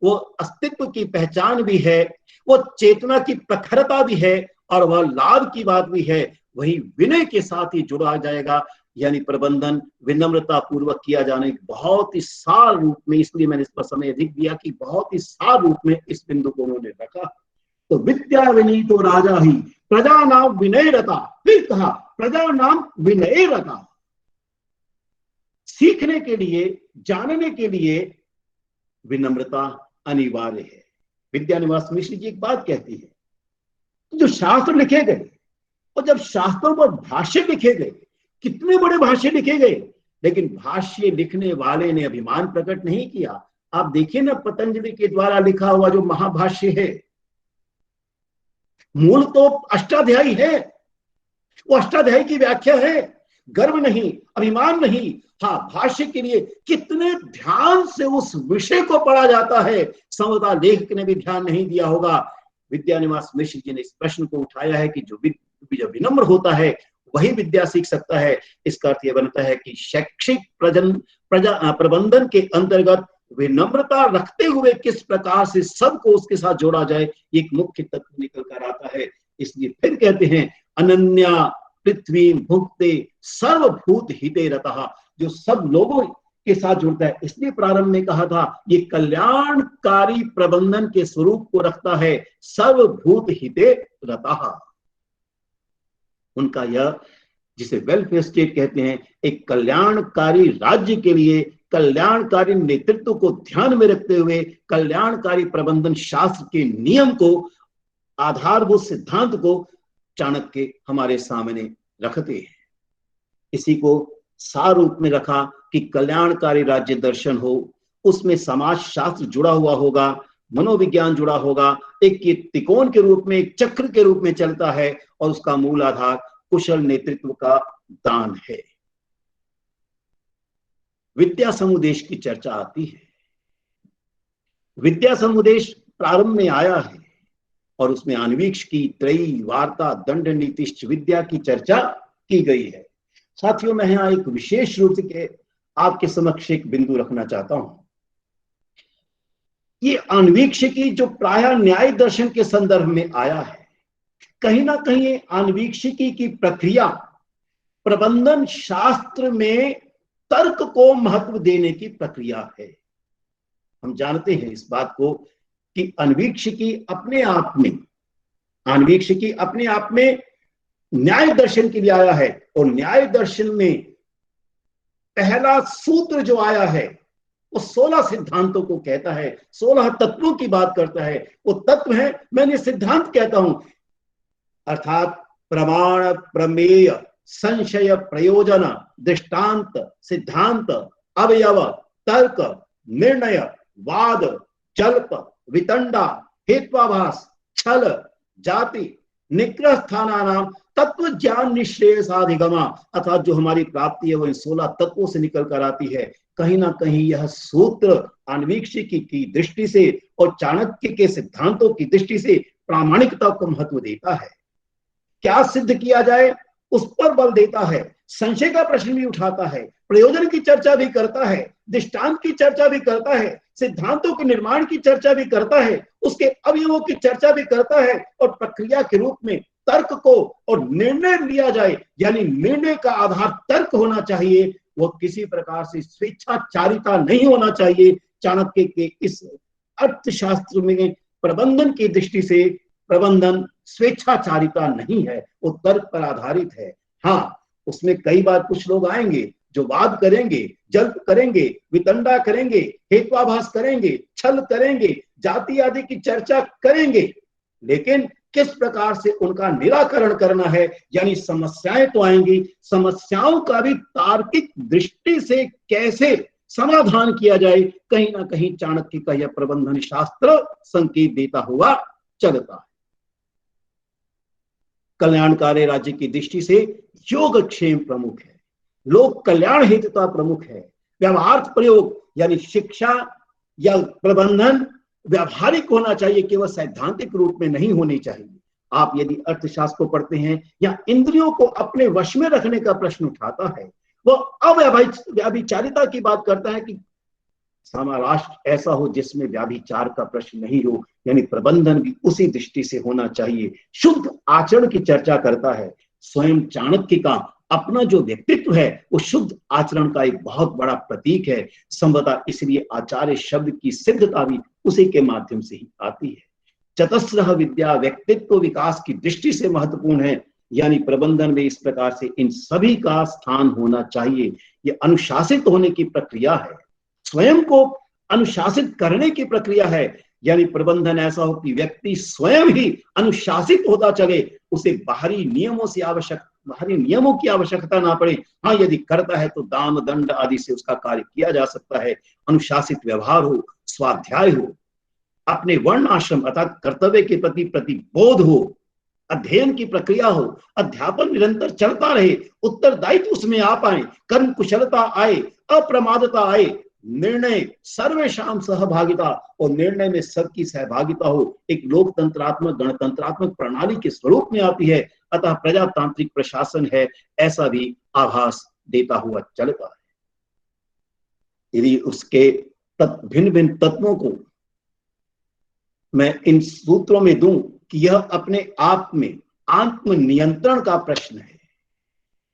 वो अस्तित्व की पहचान भी है, वो चेतना की प्रखरता भी है, और वह लाभ की बात भी है, वही विनय के साथ ही जुड़ा जाएगा। यानी प्रबंधन विनम्रता पूर्वक किया जाने बहुत ही सार रूप में, इसलिए मैंने इस पर समय अधिक दिया कि बहुत ही सार रूप में इस बिंदु को उन्होंने रखा। तो विद्या विनीतो राजा ही प्रजा नाम विनय रता, फिर कहा प्रजा नाम विनय रता। सीखने के लिए, जानने के लिए विनम्रता अनिवार्य है। विद्यानिवास मिश्र जी एक बात कहती है, जो शास्त्र लिखे गए और जब शास्त्रों पर भाष्य लिखे गए, कितने बड़े भाष्य लिखे गए, लेकिन भाष्य लिखने वाले ने अभिमान प्रकट नहीं किया। आप देखिए ना, पतंजलि के द्वारा लिखा हुआ जो महाभाष्य है, मूल तो अष्टाध्यायी है, वो अष्टाध्यायी की व्याख्या है। गर्व नहीं, अभिमान नहीं, हाँ, भाष्य के लिए कितने ध्यान से उस विषय को पढ़ा जाता है, संभवतः लेखक ने भी ध्यान नहीं दिया होगा। विद्यानिवास मिश्र जी ने इस प्रश्न को उठाया है कि जो विनम्र होता है वही विद्या सीख सकता है। इसका अर्थ यह बनता है कि शैक्षिक प्रबंधन के अंतर्गत विनम्रता रखते हुए किस प्रकार से सबको उसके साथ जोड़ा जाए, एक मुख्य तत्व निकल कर आता है। इसलिए फिर कहते हैं अनन्या पृथ्वी भुक्ते सर्वभूत हिते रतः, जो सब लोगों के साथ जुड़ता है। इसलिए प्रारंभ में कहा था ये कल्याणकारी प्रबंधन के स्वरूप को रखता है, सर्वभूत हिते रतः। उनका यह, जिसे वेलफेयर स्टेट कहते हैं, एक कल्याणकारी राज्य के लिए कल्याणकारी नेतृत्व को ध्यान में रखते हुए कल्याणकारी प्रबंधन शास्त्र के नियम को, आधारभूत सिद्धांत को चाणक्य हमारे सामने रखते हैं। इसी को सार रूप में रखा कि कल्याणकारी राज्य दर्शन हो, उसमें समाज शास्त्र जुड़ा हुआ होगा, मनोविज्ञान जुड़ा होगा, एक त्रिकोण के रूप में, एक चक्र के रूप में चलता है, और उसका मूल आधार कुशल नेतृत्व का दान है। विद्या समुदेश की चर्चा आती है। विद्या समुदेश प्रारंभ में आया है और उसमें आणविक्ष की त्रयी वार्ता दंड नीतिश्च विद्या की चर्चा की गई है। साथियों, मैं यहाँ एक विशेष रूप से आपके समक्ष एक बिंदु रखना चाहता हूं। ये आणविक्ष की जो प्राय न्याय दर्शन के संदर्भ में आया है, कहीं ना कहीं आणविक्षिकी की प्रक्रिया प्रबंधन शास्त्र में तर्क को महत्व देने की प्रक्रिया है। हम जानते हैं इस बात को कि आणविक्षिकी अपने आप में न्याय दर्शन के लिए आया है, और न्याय दर्शन में पहला सूत्र जो आया है वो 16 सिद्धांतों को कहता है, 16 तत्वों की बात करता है। वो तत्व है, मैंने सिद्धांत कहता हूं, अर्थात प्रमाण, प्रमेय, संशय, प्रयोजन, दृष्टांत, सिद्धांत, अवयव, तर्क, निर्णय, वाद, जल्प, वितंडा, हेत्वाभास, छल, जाति, निग्रह स्थानानाम तत्व ज्ञान निश्रेयसाधिगमा, अर्थात जो हमारी प्राप्ति है वो इन 16 तत्वों से निकल कर आती है। कहीं ना कहीं यह सूत्र आणविक्षिकी की दृष्टि से और चाणक्य के सिद्धांतों की दृष्टि से प्रामाणिकता को महत्व देता है। क्या सिद्ध किया जाए उस पर बल देता है, संशय का प्रश्न भी उठाता है, प्रयोजन की चर्चा भी करता है, दृष्टांत की चर्चा भी करता है, सिद्धांतों के निर्माण की चर्चा भी करता है, उसके अवयवों की चर्चा भी करता है, और प्रक्रिया के रूप में तर्क को और निर्णय लिया जाए, यानी निर्णय का आधार तर्क होना चाहिए, वो किसी प्रकार से स्वेच्छाचारिता नहीं होना चाहिए। चाणक्य के इस अर्थशास्त्र में प्रबंधन की दृष्टि से प्रबंधन स्वेच्छाचारिता नहीं है, वो तर्क पर आधारित है। हाँ, उसमें कई बार कुछ लोग आएंगे जो वाद करेंगे, जल्प करेंगे, वितंडा करेंगे, हेत्वाभास करेंगे, छल करेंगे, जाति आदि की चर्चा करेंगे, लेकिन किस प्रकार से उनका निराकरण करना है, यानी समस्याएं तो आएंगी, समस्याओं का भी तार्किक दृष्टि से कैसे समाधान किया जाए, कहीं ना कहीं चाणक्य का यह प्रबंधन शास्त्र संकेत देता हुआ चलता है। कल्याणकारी राज्य की दृष्टि से योगक्षेम प्रमुख है, लोक कल्याण हेतुता प्रमुख है, व्यवहार्थ प्रयोग यानी शिक्षा या प्रबंधन व्यावहारिक होना चाहिए, केवल सैद्धांतिक रूप में नहीं होनी चाहिए। आप यदि अर्थशास्त्र को पढ़ते हैं या इंद्रियों को अपने वश में रखने का प्रश्न उठाता है, वो अव्याभिचारिता की बात करता है कि राष्ट्र ऐसा हो जिसमें व्याभिचार का प्रश्न नहीं हो, यानी प्रबंधन भी उसी दृष्टि से होना चाहिए। शुद्ध आचरण की चर्चा करता है। स्वयं चाणक्य का अपना जो व्यक्तित्व है वो शुद्ध आचरण का एक बहुत बड़ा प्रतीक है। संभवतः इसलिए आचार्य शब्द की सिद्धता भी उसी के माध्यम से ही आती है। चतस्रः विद्या व्यक्तित्व विकास की दृष्टि से महत्वपूर्ण है, यानी प्रबंधन में इस प्रकार से इन सभी का स्थान होना चाहिए। ये अनुशासित होने की प्रक्रिया है, स्वयं को अनुशासित करने की प्रक्रिया है, यानी प्रबंधन ऐसा हो कि व्यक्ति स्वयं ही अनुशासित होता चले, उसे बाहरी नियमों की आवश्यकता ना पड़े। हाँ, यदि करता है तो दाम दंड आदि से उसका कार्य किया जा सकता है। अनुशासित व्यवहार हो, स्वाध्याय हो, अपने वर्ण आश्रम अर्थात कर्तव्य के प्रति प्रतिबोध हो, अध्ययन की प्रक्रिया हो, अध्यापन निरंतर चलता रहे, उत्तरदायित्व उसमें आ पाए, कर्म कुशलता आए, अप्रमादता आए, निर्णय सर्वेशाम सहभागिता और निर्णय में सबकी सहभागिता हो, एक लोकतंत्रात्मक गणतंत्रात्मक प्रणाली के स्वरूप में आती है। अतः प्रजातांत्रिक प्रशासन है, ऐसा भी आभास देता हुआ चलता है। यदि उसके भिन्न भिन्न तत्वों को मैं इन सूत्रों में दूं कि यह अपने आप में आत्मनियंत्रण का प्रश्न है,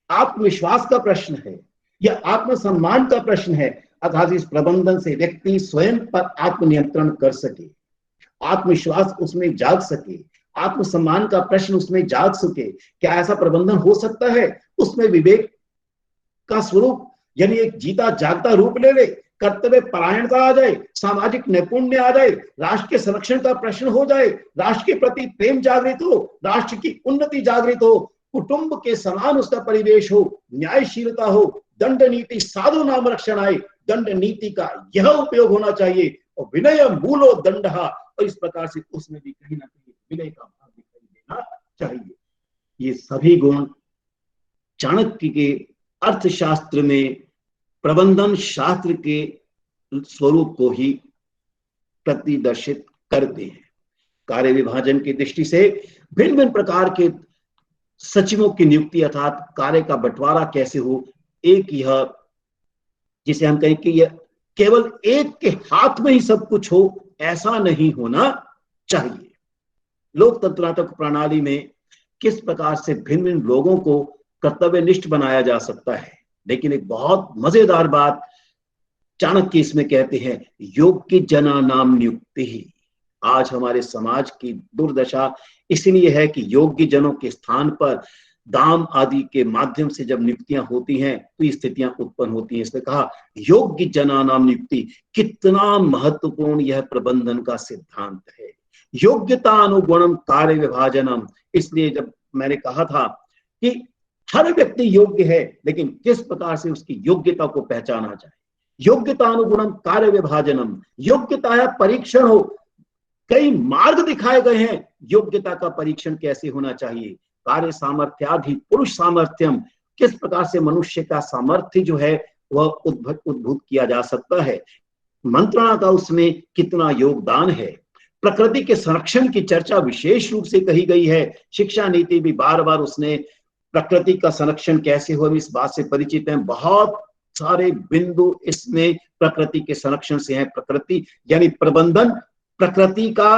आत्मविश्वास का प्रश्न है, यह आत्मसम्मान का प्रश्न है। अर्थात इस प्रबंधन से व्यक्ति स्वयं पर आत्मनियंत्रण कर सके, आत्मविश्वास उसमें जाग सके, आत्मसम्मान का प्रश्न उसमें जाग सके। क्या ऐसा प्रबंधन हो सकता है? उसमें विवेक का स्वरूप यानी एक जीता जागता रूप ले ले, कर्तव्य परायणता आ जाए, सामाजिक नैपुण्य आ जाए, राष्ट्र के संरक्षण का प्रश्न हो जाए, राष्ट्र के प्रति प्रेम जागृत हो, राष्ट्र की उन्नति जागृत हो, कुटुंब के समान उसका परिवेश हो, न्यायशीलता हो, दंड नीति साधु नाम रक्षण आए, दंड नीति का यह उपयोग होना चाहिए और विनय मूलो दंडहा, और इस प्रकार से उसमें भी कहीं ना कहीं विनय का भाव दिखाई देना चाहिए। ये सभी गुण चाणक्य के अर्थशास्त्र में प्रबंधन शास्त्र के स्वरूप को ही प्रतिदर्शित करते हैं। कार्य विभाजन की दृष्टि से भिन्न भिन्न प्रकार के सचिवों की नियुक्ति अर्थात कार्य का बंटवारा कैसे हो, एक यह जिसे हम कहें कि यह केवल एक के हाथ में ही सब कुछ हो, ऐसा नहीं होना चाहिए। लोकतंत्रात्मक प्रणाली में किस प्रकार से भिन्न भिन्न लोगों को कर्तव्यनिष्ठ बनाया जा सकता है, लेकिन एक बहुत मजेदार बात चाणक्य इसमें कहते हैं, योग्य जना नाम नियुक्ति ही। आज हमारे समाज की दुर्दशा इसलिए है कि योग्य जनों के स्थान पर दाम आदि के माध्यम से जब नियुक्तियां होती हैं तो ये स्थितियां उत्पन्न होती हैं। इसने कहा योग्य जना नाम नियुक्ति, कितना महत्वपूर्ण यह प्रबंधन का सिद्धांत है। योग्यता अनुगुणम कार्य विभाजनम, इसलिए जब मैंने कहा था कि हर व्यक्ति योग्य है, लेकिन किस प्रकार से उसकी योग्यता को पहचाना जाए। योग्यता अनुगुणम कार्य विभाजनम, योग्यता है परीक्षण हो, कई मार्ग दिखाए गए हैं योग्यता का परीक्षण कैसे होना चाहिए। कार्य सामर्थ्याधि पुरुष सामर्थ्यम, किस प्रकार से मनुष्य का सामर्थ्य जो है वह उद्भूत किया जा सकता है, मंत्रणा का उसमें कितना योगदान है। प्रकृति के संरक्षण की चर्चा विशेष रूप से कही गई है। शिक्षा नीति भी बार बार उसने प्रकृति का संरक्षण कैसे हो, इस बात से परिचित हैं। बहुत सारे बिंदु इसमें प्रकृति के संरक्षण से हैं। प्रकृति यानी प्रबंधन प्रकृति का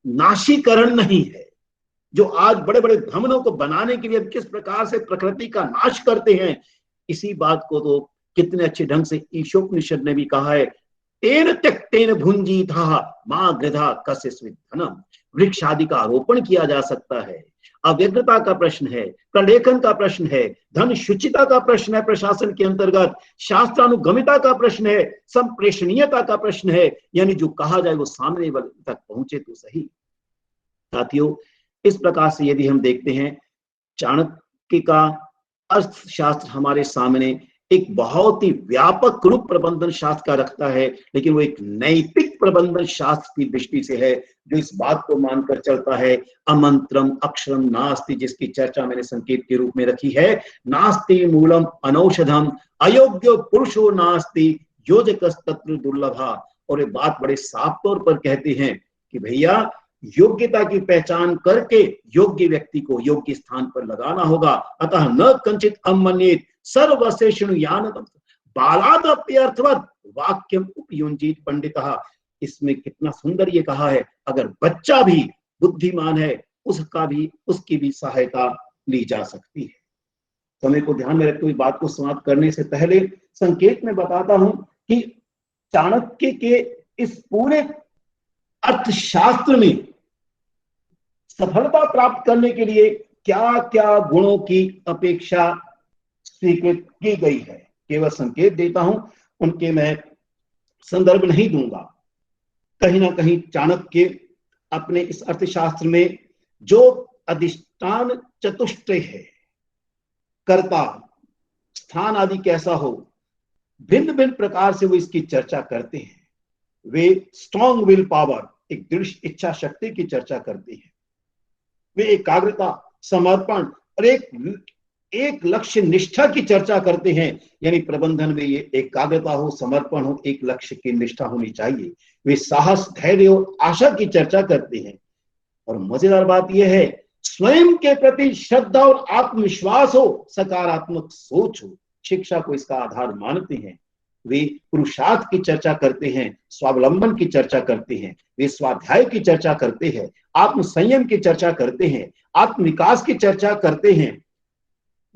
नाशीकरण नहीं है। जो आज बड़े बड़े भवनों को बनाने के लिए किस प्रकार से प्रकृति का नाश करते हैं, इसी बात को तो कितने अच्छे ढंग से ईशोपनिषद ने भी कहा है, तेन त्यक्तेन भुंजीता मां गृधा कस्य धनम। वृक्ष आदि का आरोपण किया जा सकता है, अव्यग्रता का प्रश्न है, प्रलेखन का प्रश्न है, धन शुचिता का प्रश्न है, प्रशासन के अंतर्गत शास्त्रानुगमिता का प्रश्न है, संप्रेषणीयता का प्रश्न है, यानी जो कहा जाए वो सामने वाले तक पहुंचे तो सही। साथियों, इस प्रकार से यदि हम देखते हैं, चाणक्य का अर्थशास्त्र हमारे सामने एक बहुत ही व्यापक रूप प्रबंधन शास्त्र का रखता है, लेकिन वो एक नैतिक प्रबंधन शास्त्र की दृष्टि से है, जो इस बात को मानकर चलता है अमंत्रम अक्षरम नास्ति, जिसकी चर्चा मैंने संकेत के रूप में रखी है। नास्ति मूलम अनौषधम अयोग्य पुरुषो नास्ति योजकस्तत्र दुर्लभा। और ये बात बड़े साफ तौर पर कहते हैं कि भैया योग्यता की पहचान करके योग्य व्यक्ति को योग्य स्थान पर लगाना होगा। अतः न कंचित अमन्येत सर्वशेषण यानतम बालादप्यर्थवत् वाक्यम उपयुंजित पंडितः। इसमें कितना सुंदर ये कहा है, अगर बच्चा भी बुद्धिमान है उसकी भी सहायता ली जा सकती है। समय को ध्यान में रखते हुए बात को समाप्त करने से पहले संकेत में बताता हूं कि चाणक्य के इस पूरे अर्थशास्त्र में सफलता प्राप्त करने के लिए क्या क्या गुणों की अपेक्षा स्वीकृत की गई है, केवल संकेत देता हूं, उनके मैं संदर्भ नहीं दूंगा। कहीं ना कहीं चाणक्य अपने इस अर्थशास्त्र में जो अधिष्ठान चतुष्टय है, कर्ता, स्थान आदि कैसा हो, भिन्न भिन्न प्रकार से वो इसकी चर्चा करते हैं। वे स्ट्रॉन्ग विल पावर, एक दृढ़ इच्छा शक्ति की चर्चा करते हैं। वे एकाग्रता, समर्पण और एक लक्ष्य निष्ठा की चर्चा करते हैं। यानी प्रबंधन में ये एकाग्रता हो, समर्पण हो, एक लक्ष्य की निष्ठा होनी चाहिए। वे साहस, धैर्य और आशा की चर्चा करते हैं। और मजेदार बात यह है, स्वयं के प्रति श्रद्धा और आत्मविश्वास हो, सकारात्मक सोच हो, शिक्षा को इसका आधार मानते हैं। वे पुरुषार्थ की चर्चा करते हैं, स्वावलंबन की चर्चा करते हैं, वे स्वाध्याय की चर्चा करते हैं, आत्म संयम की चर्चा करते हैं, आत्म विकास की चर्चा करते हैं,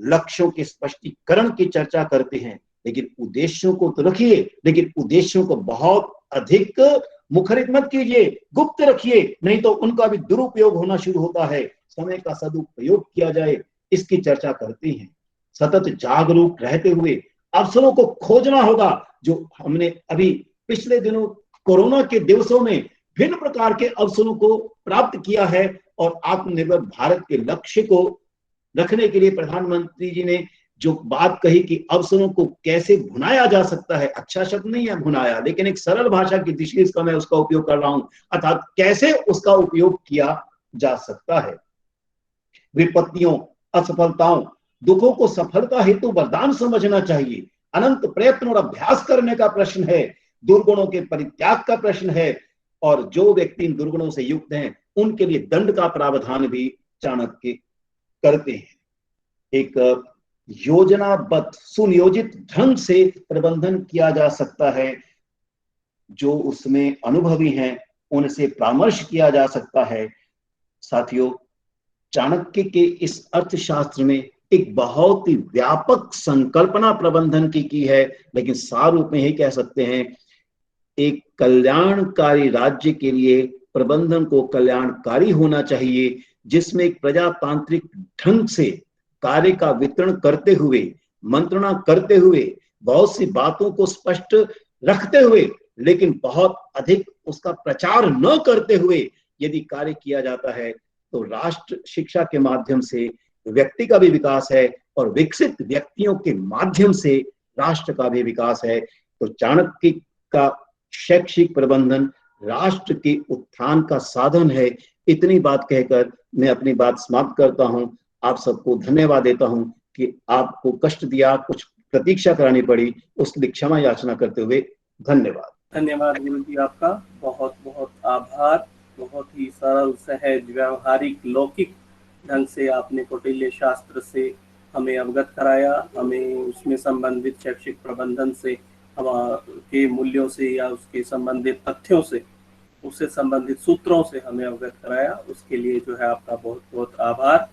लक्ष्यों के स्पष्टीकरण की चर्चा करते हैं। लेकिन उद्देश्यों को तो रखिए, लेकिन उद्देश्यों को बहुत अधिक मुखरित मत कीजिए, गुप्त रखिए, नहीं तो उनका भी दुरुपयोग होना शुरू होता है। समय का सदुपयोग किया जाए, इसकी चर्चा करते हैं। सतत जागरूक रहते हुए अवसरों को खोजना होगा। जो हमने अभी पिछले दिनों कोरोना के दिवसों में भिन्न प्रकार के अवसरों को प्राप्त किया है और आत्मनिर्भर भारत के लक्ष्य को रखने के लिए प्रधानमंत्री जी ने जो बात कही कि अवसरों को कैसे भुनाया जा सकता है, अच्छा शब्द नहीं है भुनाया, लेकिन एक सरल भाषा की दृष्टि से मैं उसका उपयोग कर रहा हूं, अर्थात कैसे उसका उपयोग किया जा सकता है। विपत्तियों, असफलताओं, दुखों को सफलता हेतु वरदान समझना चाहिए। अनंत प्रयत्न और अभ्यास करने का प्रश्न है, दुर्गुणों के परित्याग का प्रश्न है, और जो व्यक्ति इन दुर्गुणों से युक्त हैं उनके लिए दंड का प्रावधान भी चाणक्य करते हैं। एक योजनाबद्ध सुनियोजित ढंग से प्रबंधन किया जा सकता है। जो उसमें अनुभवी हैं उनसे परामर्श किया जा सकता है। साथियों, चाणक्य के इस अर्थशास्त्र में एक बहुत ही व्यापक संकल्पना प्रबंधन की है, लेकिन सार रूप में ही कह सकते हैं एक कल्याणकारी राज्य के लिए प्रबंधन को कल्याणकारी होना चाहिए, जिसमें एक प्रजातांत्रिक ढंग से कार्य का वितरण करते हुए, मंत्रणा करते हुए, बहुत सी बातों को स्पष्ट रखते हुए, लेकिन बहुत अधिक उसका प्रचार न करते हुए यदि कार्य किया जाता है तो राष्ट्र शिक्षा के माध्यम से व्यक्ति का भी विकास है और विकसित व्यक्तियों के माध्यम से राष्ट्र का भी विकास है। तो चाणक्य का शैक्षिक प्रबंधन राष्ट्र के उत्थान का साधन है। इतनी बात कहकर मैं अपनी बात समाप्त करता हूं। आप सबको धन्यवाद देता हूं कि आपको कष्ट दिया, कुछ प्रतीक्षा करानी पड़ी, उसके लिए क्षमा याचना करते हुए धन्यवाद। धन्यवाद गुरु जी, आपका बहुत बहुत आभार। बहुत ही सरल, सहज, व्यवहारिक, लौकिक ढंग से आपने कौटिल्य शास्त्र से हमें अवगत कराया। हमें उसमें संबंधित शैक्षिक प्रबंधन से के मूल्यों से या उसके संबंधित तथ्यों से, उससे संबंधित सूत्रों से हमें अवगत कराया। उसके लिए जो है आपका बहुत बहुत आभार।